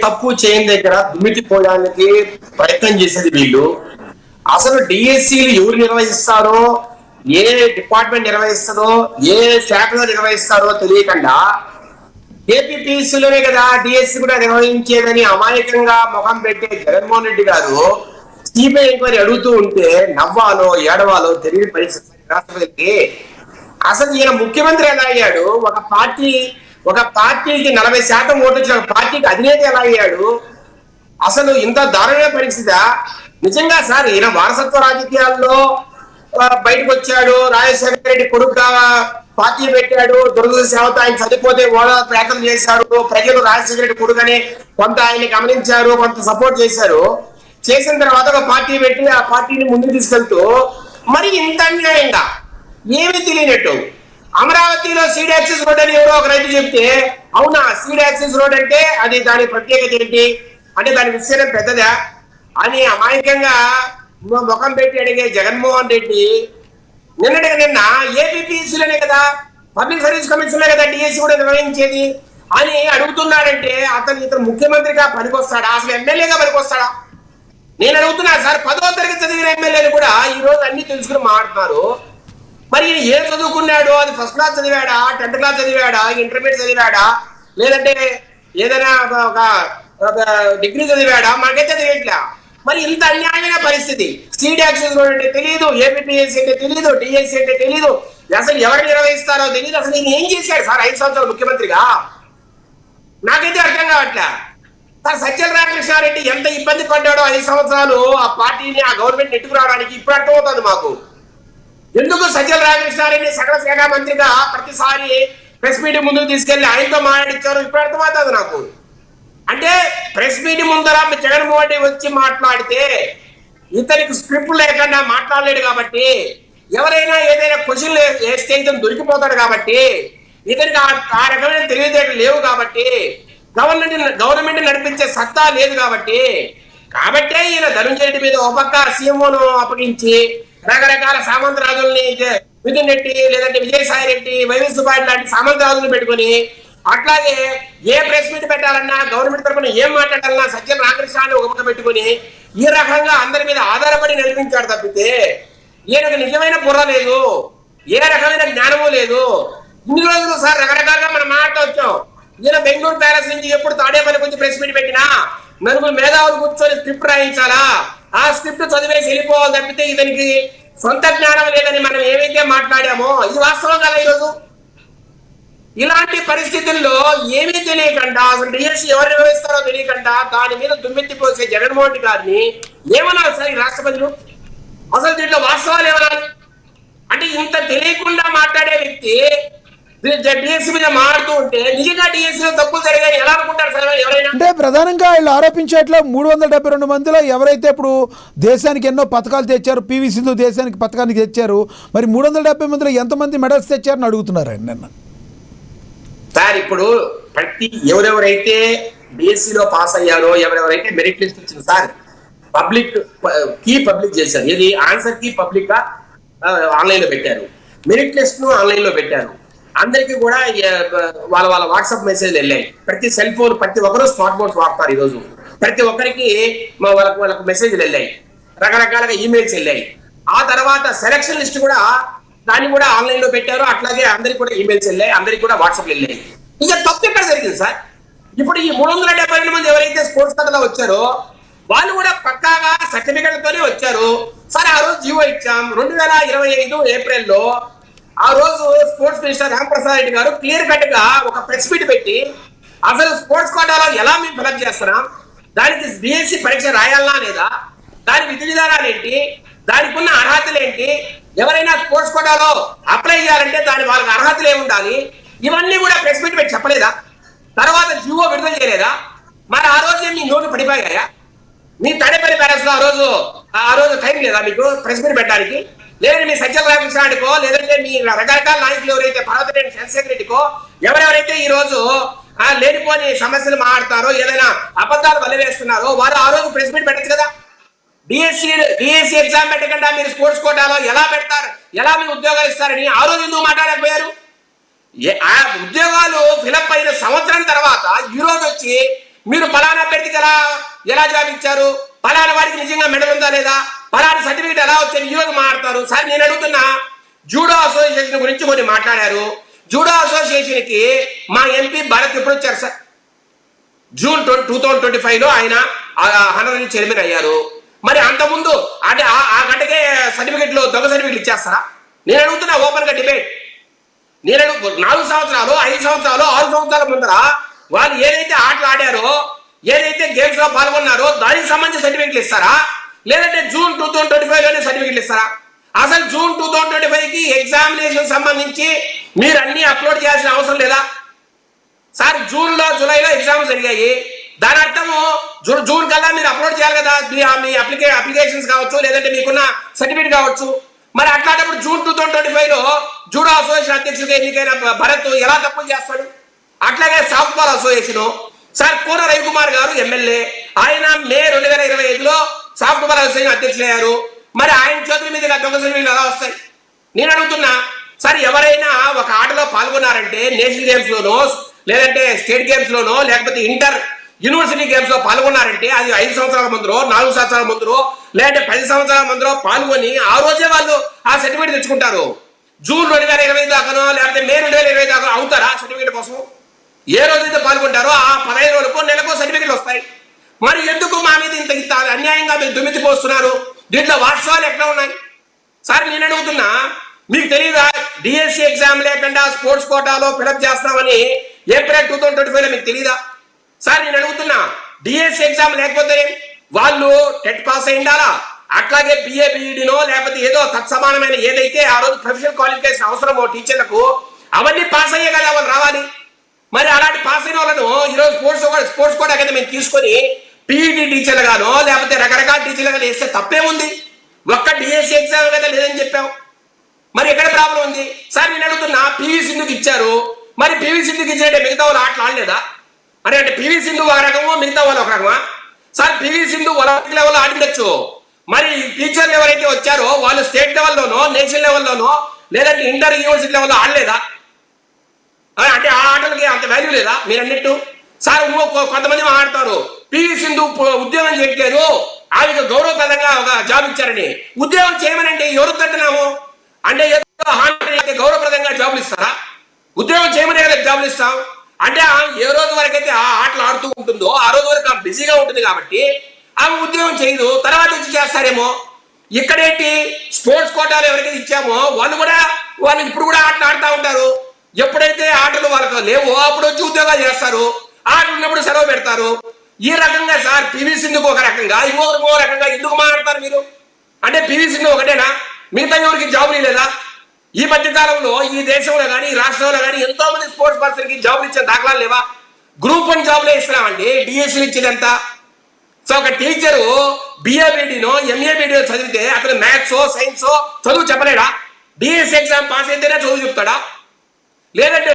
తప్పు చేయని దగ్గర దుమ్మితిపోవడానికి ప్రయత్నం చేసేది వీళ్ళు. అసలు డిఎస్సీలు ఎవరు నిర్వహిస్తారో, ఏ డిపార్ట్మెంట్ నిర్వహిస్తుందో, ఏ శాఖలో నిర్వహిస్తారో తెలియకుండా ఏపీపీసీలోనే కదా డిఎస్సీ కూడా నిర్వహించేదని అమాయకంగా ముఖం పెట్టే జగన్మోహన్ రెడ్డి గారు సిబిఐ ఎంక్వైరీ అడుగుతూ ఉంటే నవ్వాలో ఏడవాలో తెలియని పరిస్థితి రాష్ట్రపతికి. అసలు ఈయన ముఖ్యమంత్రి ఎలా అయ్యాడు? ఒక పార్టీకి 40% ఓట్లు వచ్చిన పార్టీకి అధినేత ఎలా అయ్యాడు? అసలు ఇంత దారుణమైన పరిస్థితి నిజంగా సార్. ఈయన వారసత్వ రాజకీయాల్లో బయటకు వచ్చాడు, రాజశేఖర రెడ్డి కొడుకుగా పార్టీ పెట్టాడు, దురదృష్టవశాత్తు ఆయన చనిపోతే ఓడ ప్రయత్నం చేశాడు, ప్రజలు రాజశేఖర రెడ్డి కొడుకుని కొంత ఆయన్ని గమనించారు, కొంత సపోర్ట్ చేశారు. చేసిన తర్వాత ఒక పార్టీ పెట్టి ఆ పార్టీని ముందుకు తీసుకెళ్తూ మరి ఇంత అన్యాయంగా ఏమీ తెలియనట్టు అమరావతిలో సీడ్ యాక్సెస్ రోడ్ అని ఎవరో ఒక రైతు చెప్తే, అవునా సీడ్ యాక్సెస్ రోడ్ అంటే అది దాని ప్రత్యేకత ఏంటి, అంటే దాని విస్తీర్ణం పెద్దదా అని అమాయకంగా ముఖం పెట్టి అడిగే జగన్మోహన్ రెడ్డి నిన్న ఏపీపీసీలోనే కదా, పబ్లిక్ సర్వీస్ కమిషన్ లో కదా డిఎస్సీ కూడా నిర్వహించేది అని అడుగుతున్నాడంటే ఇతను ముఖ్యమంత్రిగా పనికొస్తాడా? అసలు ఎమ్మెల్యేగా పనికొస్తాడా? నేను అడుగుతున్నా సార్. 10వ తరగతి చదివిన ఎమ్మెల్యేలు కూడా ఈ రోజు అన్ని తెలుసుకుని మాట్లాడుతున్నారు. మరి ఏం చదువుకున్నాడు? అది ఫస్ట్ క్లాస్ చదివాడా, 10th క్లాస్ చదివాడా, ఇంటర్మీడియట్ చదివాడా, లేదంటే ఏదైనా ఒక డిగ్రీ చదివాడా? మాకైతే తెలియట్లా. మరి ఇంత అన్యాయమైన పరిస్థితి. సీడ్ యాక్సెస్ రోడ్ అంటే తెలియదు, ఏపీపీఎస్సీ అంటే తెలియదు, డిఎస్సీ అంటే తెలియదు, అసలు ఎవరు నిర్వహిస్తారో తెలియదు. అసలు నేను ఏం చేశాడు సార్ 5 సంవత్సరాలు ముఖ్యమంత్రిగా? నాకైతే అర్థం కావట్లే సార్. సజ్జల రామకృష్ణారెడ్డి ఎంత ఇబ్బంది పడ్డాడో 5 సంవత్సరాలు ఆ పార్టీని, ఆ గవర్నమెంట్ నెట్టుకురావడానికి ఇప్పుడు అర్థమవుతుంది మాకు. ఎందుకు సజ్జల రామకృష్ణారెడ్డి సకల శాఖ మంత్రిగా ప్రతిసారి ప్రెస్ మీట్ ముందుకు తీసుకెళ్లి ఆయనతో మాట్లాడించారు ఇప్పుడు అర్థమవుతుంది నాకు. అంటే ప్రెస్ మీట్ ముందర జగన్మోహన్ రెడ్డి వచ్చి మాట్లాడితే ఇతనికి స్క్రిప్ట్ లేకుండా మాట్లాడలేడు కాబట్టి, ఎవరైనా ఏదైనా క్వశ్చన్ వేస్తే ఇతను దొరికిపోతాడు కాబట్టి, ఇతనికి ఆ రకమైన తెలివితేటలు లేవు కాబట్టి, గవర్నమెంట్ నడిపించే సత్తా లేదు కాబట్టి ఈయన ధనుంజయ రెడ్డి మీద ఒక పక్క సీఎంఓను అప్పగించి రకరకాల సామంత రాజుల్ని మిథున్ రెడ్డి, లేదంటే విజయసాయి రెడ్డి, వైవి సుబ్బారెడ్డి లాంటి సామంత రాజులను పెట్టుకుని, అట్లాగే ఏ ప్రెస్ మీట్ పెట్టాలన్నా, గవర్నమెంట్ తరఫున ఏం మాట్లాడాలన్నా సజ్జల రామకృష్ణాన్ని ఒక పక్క పెట్టుకుని ఈ రకంగా అందరి మీద ఆధారపడి నడిపించాడు తప్పితే ఈయనకు నిజమైన బుర్ర లేదు, ఏ రకమైన జ్ఞానము లేదు. ఇన్ని రోజులు సార్ రకరకాలుగా మనం మాట్లాడవచ్చు. ఈయన బెంగళూరు ప్యాలెస్ నుంచి ఎప్పుడు తాడేపల్లి గురించి ప్రెస్ మీట్ పెట్టినా నలుగురు మేధావులు కూర్చొని స్క్రిప్ట్ రాయించాలా, ఆ స్క్రిప్ట్ చదివేసి వెళ్ళిపోవాలి తప్పితే ఇతనికి సొంత జ్ఞానం లేదని మనం ఏమైతే మాట్లాడామో ఇది వాస్తవం కదా. ఈరోజు ఇలాంటి పరిస్థితుల్లో ఏమీ తెలియకుండా, అసలు డిఎస్సీ ఎవరు నిర్వహిస్తారో తెలియకుండా దాని మీద దుమ్మెత్తిపోసే జగన్మోహన్ రెడ్డి గారిని ఏమన్నారు సార్ ఈ రాష్ట్రపతులు? అసలు దీంట్లో వాస్తవాలు ఏమన్నారు? అంటే ఇంత తెలియకుండా మాట్లాడే వ్యక్తి డిఎస్సీ మీద మారుతూ ఉంటే నిజంగా డిఎస్సీలో తప్పులు జరిగాయని ఎలా అనుకుంటారు సార్ ఎవరైనా? అంటే ప్రధానంగా వీళ్ళు ఆరోపించేట్లో 372 మందిలో ఎవరైతే ఇప్పుడు దేశానికి ఎన్నో పథకాలు తెచ్చారు, పివి సింధు దేశానికి పథకానికి తెచ్చారు, మరి 370 మందిలో ఎంతమంది మెడల్స్ తెచ్చారని అడుగుతున్నారు ఆయన నిన్న. సార్ ఇప్పుడు ఎవరెవరైతే డిఎస్సీలో పాస్ అయ్యారో, ఎవరెవరైతే మెరిట్ లిస్ట్ వచ్చింది సార్, పబ్లిక్ చేశారు. ఇది ఆన్సర్ కీ పబ్లిక్ గా ఆన్లైన్ లో పెట్టారు, మెరిట్ లిస్ట్ ను ఆన్లైన్ లో పెట్టారు. అందరికీ కూడా వాళ్ళ వాట్సాప్ మెసేజ్ వెళ్ళాయి. ప్రతి సెల్ ఫోన్, ప్రతి ఒక్కరు స్మార్ట్ ఫోన్స్ వాడతారు ఈరోజు. ప్రతి ఒక్కరికి వాళ్ళకు మెసేజ్లు వెళ్ళాయి, రకరకాలుగా ఈమెయిల్స్ వెళ్ళాయి. ఆ తర్వాత సెలక్షన్ లిస్ట్ కూడా దాన్ని కూడా ఆన్లైన్ లో పెట్టారు. అట్లాగే అందరికి కూడా ఈమెయిల్స్ వెళ్ళాయి, అందరికి కూడా వాట్సాప్ వెళ్ళాయి. ఇక తప్పు ఎక్కడ జరిగింది సార్? ఇప్పుడు ఈ 372 మంది ఎవరైతే స్పోర్ట్స్ కథలో వచ్చారో వాళ్ళు కూడా పక్కాగా సర్టిఫికెట్లతోనే వచ్చారు సార్. ఆ రోజు జీవో ఇచ్చాం 2025 ఏప్రిల్లో. ఆ రోజు స్పోర్ట్స్ మినిస్టర్ రామప్రసాద్ రెడ్డి గారు క్లియర్ కట్ గా ఒక ప్రెస్ మీట్ పెట్టి అసలు స్పోర్ట్స్ కోటాలో ఎలా మేము ఫిలప్ చేస్తున్నాం, దానికి డిఎస్సీ పరీక్ష రాయాలనా లేదా, దాని విధి విధానాలు ఏంటి, దానికి ఉన్న అర్హతలు ఏంటి, ఎవరైనా స్పోర్ట్స్ కోటాలో అప్లై చేయాలంటే వాళ్ళకి అర్హతలు ఏమి ఉండాలి, ఇవన్నీ కూడా ప్రెస్ మీట్ పెట్టి చెప్పలేదా? తర్వాత జీవో విడుదల చేయలేదా? మరి ఆ రోజు మీ నోట్లు పడిపోయాయా? మీ తడపల్లి ప్యాలెస్ లో ఆ రోజు టైం లేదా మీకు ప్రెస్ మీట్ పెట్టడానికి? లేదంటే మీ సజ్జల రామకృష్ణారెడ్డికో, లేదంటే మీ రకరకాల నాయకులు ఎవరైతే పర్వతరెడ్డి చంద్రశేఖర్ రెడ్డికో, ఎవరెవరైతే ఈ రోజు లేనిపోని సమస్యలు మాట్లాడతారో, ఏదైనా అబద్ధాలు వల్లవేస్తున్నారో వారు ఆ రోజు ప్రెస్ మీట్ పెట్టచ్చు కదా. డిఎస్సీ ఎగ్జామ్ పెట్టకుండా మీరు స్పోర్ట్స్ కోటాలో ఎలా పెడతారు, ఎలా మీరు ఉద్యోగాలు ఇస్తారని ఆ రోజు ఎందుకు మాట్లాడకపోయారు? ఆ ఉద్యోగాలు ఫిలప్ అయిన సంవత్సరం తర్వాత ఈ రోజు వచ్చి మీరు పలానా అభ్యర్థికి ఎలా జాబ్ ఇచ్చారు, పలానా వాడికి నిజంగా మెడల్ ఉందా లేదా, పలానా సర్టిఫికేట్ ఎలా వచ్చాయి, ఈ రోజు మాట్లాడతారు. సార్ నేను అడుగుతున్నా, జూడో అసోసియేషన్ గురించి కొన్ని మాట్లాడారు. జూడో అసోసియేషన్ కి మా ఎంపీ భరత్ ఎప్పుడు వచ్చారు సార్? జూన్ 2025లో ఆయన హనరీ చైర్మన్ అయ్యారు. మరి అంతకుముందు అంటే ఆ గంటకే సర్టిఫికెట్లు దొంగ సర్టిఫికెట్లు ఇచ్చేస్తారా? నేను అడుగుతున్నా ఓపెన్ గా డిబేట్. నేను 4 సంవత్సరాలు 5 సంవత్సరాలు 6 సంవత్సరాల ముందర వాళ్ళు ఏదైతే ఆటలు ఆడారో, ఏదైతే గేమ్స్ లో పాల్గొన్నారో దానికి సంబంధించి సర్టిఫికెట్లు ఇస్తారా, లేదంటే జూన్ 2025లోనే సర్టిఫికెట్లు ఇస్తారా? అసలు జూన్ 2025కి ఎగ్జామినేషన్ సంబంధించి మీరు అన్ని అప్లోడ్ చేయాల్సిన అవసరం లేదా సార్? జూలైలో ఎగ్జామ్స్ జరిగాయి. దాని అర్థము జూన్ కల్లా మీరు అప్లోడ్ చేయాలి కదా, మీ అప్లికేషన్స్ కావచ్చు, లేదంటే మీకున్న సర్టిఫికేట్ కావచ్చు. మరి అట్లాంటప్పుడు జూన్ 2025లో జూడో అసోసియేషన్ అధ్యక్షుడిగా ఎన్నికైన భరత్ ఎలా తప్పులు చేస్తాడు? అట్లాగే సాఫ్ట్ బాల్ అసోసియేషన్ సార్ కూర రవికుమార్ గారు ఎమ్మెల్యే, ఆయన మే 2025లో సాఫ్ట్ బాల్ అసోసియేషన్ అధ్యక్షులయ్యారు. మరి ఆయన చేతుల మీద దొంగ సర్టిఫికెట్లు ఎలా వస్తాయి? నేను అడుగుతున్నా సార్, ఎవరైనా ఒక ఆటలో పాల్గొన్నారంటే నేషనల్ గేమ్స్ లోనో, లేదంటే స్టేట్ గేమ్స్ లోనో, లేకపోతే ఇంటర్ యూనివర్సిటీ గేమ్స్ లో పాల్గొన్నారంటే అది 5 సంవత్సరాల ముందరో, 4 సంవత్సరాల ముందరో, లేదంటే 10 సంవత్సరాల ముందరో పాల్గొని ఆ రోజే వాళ్ళు ఆ సర్టిఫికేట్ తెచ్చుకుంటారు. జూన్ 2025 దాకానో లేకపోతే మే 2025 దాకా అవుతారా సర్టిఫికేట్ కోసం? ఏ రోజైతే పాల్గొంటారో ఆ 15 రోజులకో నెలకో సర్టిఫికేట్లు వస్తాయి. మరి ఎందుకు మా మీద ఇంత అన్యాయంగా మీరు దుమ్మెత్తి పోస్తున్నారు? దీంట్లో వాస్తవాలు ఎట్లా ఉన్నాయి సార్? నేను అడుగుతున్నా, మీకు తెలియదా డిఎస్సి ఎగ్జామ్ లేకుండా స్పోర్ట్స్ కోటాలో ఫిలప్ చేస్తామని ఏప్రిల్ 2025లో మీకు తెలియదా సార్? నేను అడుగుతున్నా, డిఎస్సి ఎగ్జామ్ లేకపోతే వాళ్ళు టెట్ పాస్ అయి ఉండాలా, అట్లాగే బిఏ బిఈడినో లేకపోతే ఏదో తత్సమానమైన ఏదైతే ఆ రోజు ప్రొఫెషనల్ క్వాలిఫికేషన్ అవసరమో టీచర్లకు అవన్నీ పాస్ అయ్యే కదా వాళ్ళు రావాలి. మరి అలాంటి పాస్ అయిన వాళ్ళను ఈరోజు స్పోర్ట్స్ కోటా కింద మేము తీసుకొని పీఈడి టీచర్లు గానో లేకపోతే రకరకాల టీచర్లుగా వేస్తే తప్పేముంది? ఒక్క డిఎస్సి ఎగ్జామ్ కదా లేదని చెప్పాం. మరి ఎక్కడ ప్రాబ్లం ఉంది సార్? నేను అడుగుతున్నా, పివి సింధుకి ఇచ్చారు, మరి పివి సింధుకి ఇచ్చినట్టే మిగతా వాళ్ళు ఆటలు ఆడలేదా? అంటే పివి సింధు ఒక రకమో మిగతా వాళ్ళు ఒక రకమా సార్? పివి సింధు ఒలింపిక్ లెవెల్లో ఆడిండొచ్చు, మరి టీచర్లు ఎవరైతే వచ్చారో వాళ్ళు స్టేట్ లెవెల్లోనో, నేషనల్ లెవెల్లోనో, లేదంటే ఇంటర్ యూనివర్సిటీ లెవెల్లో ఆడలేదా? అంటే ఆ ఆటలకి అంత వాల్యూ లేదా? మీరు అన్నట్టు సార్ కొంతమంది మాట్లాడతారు, పివి సింధు ఉద్యోగం చేయట్లేదు, ఆమెకు గౌరవప్రదంగా ఒక జాబ్ ఇచ్చారని. ఉద్యోగం చేయమనంటే ఎవరు తట్టున్నాము అంటే గౌరవప్రదంగా జాబులు ఇస్తారా? ఉద్యోగం చేయమనే కదా జాబులు ఇస్తాం. అంటే ఏ రోజు వరకు అయితే ఆ ఆటలు ఆడుతూ ఉంటుందో ఆ రోజు వరకు ఆమె బిజీగా ఉంటుంది కాబట్టి ఆమె ఉద్యోగం చేయదు, తర్వాత వచ్చి చేస్తారేమో. ఇక్కడేంటి స్పోర్ట్స్ కోటాలు ఎవరికైతే ఇచ్చామో వాళ్ళు ఇప్పుడు కూడా ఆటలు ఆడుతూ ఉంటారు. ఎప్పుడైతే ఆటలు వాళ్ళకి లేవో అప్పుడు వచ్చి ఉద్యోగాలు చేస్తారు, ఆటలు ఉన్నప్పుడు సెలవు పెడతారు. ఈ రకంగా సార్ పివి సింధుకు ఒక రకంగా ఇంకో రకంగా ఎందుకు మాట్లాడతారు మీరు? అంటే పివి సింధు ఒకటేనా, మిగతా ఎవరికి జాబులు లేదా? ఈ మధ్య కాలంలో ఈ దేశంలో కానీ ఈ రాష్ట్రంలో కానీ ఎంతో మంది స్పోర్ట్స్ పర్సన్ కి జాబులు ఇచ్చే దాఖలాలు లేవా? గ్రూప్ 1 జాబులే ఇస్తున్నామండి, డిఎస్సీలు ఇచ్చినంత. సో ఒక టీచరు బిఏబిడినో ఎంఏబిడినో చదివితే అతను మ్యాథ్సో సైన్సో చదువు చెప్పలేడా? డిఎస్సీ ఎగ్జామ్ పాస్ అయితేనే చదువు చెప్తాడా? లేదంటే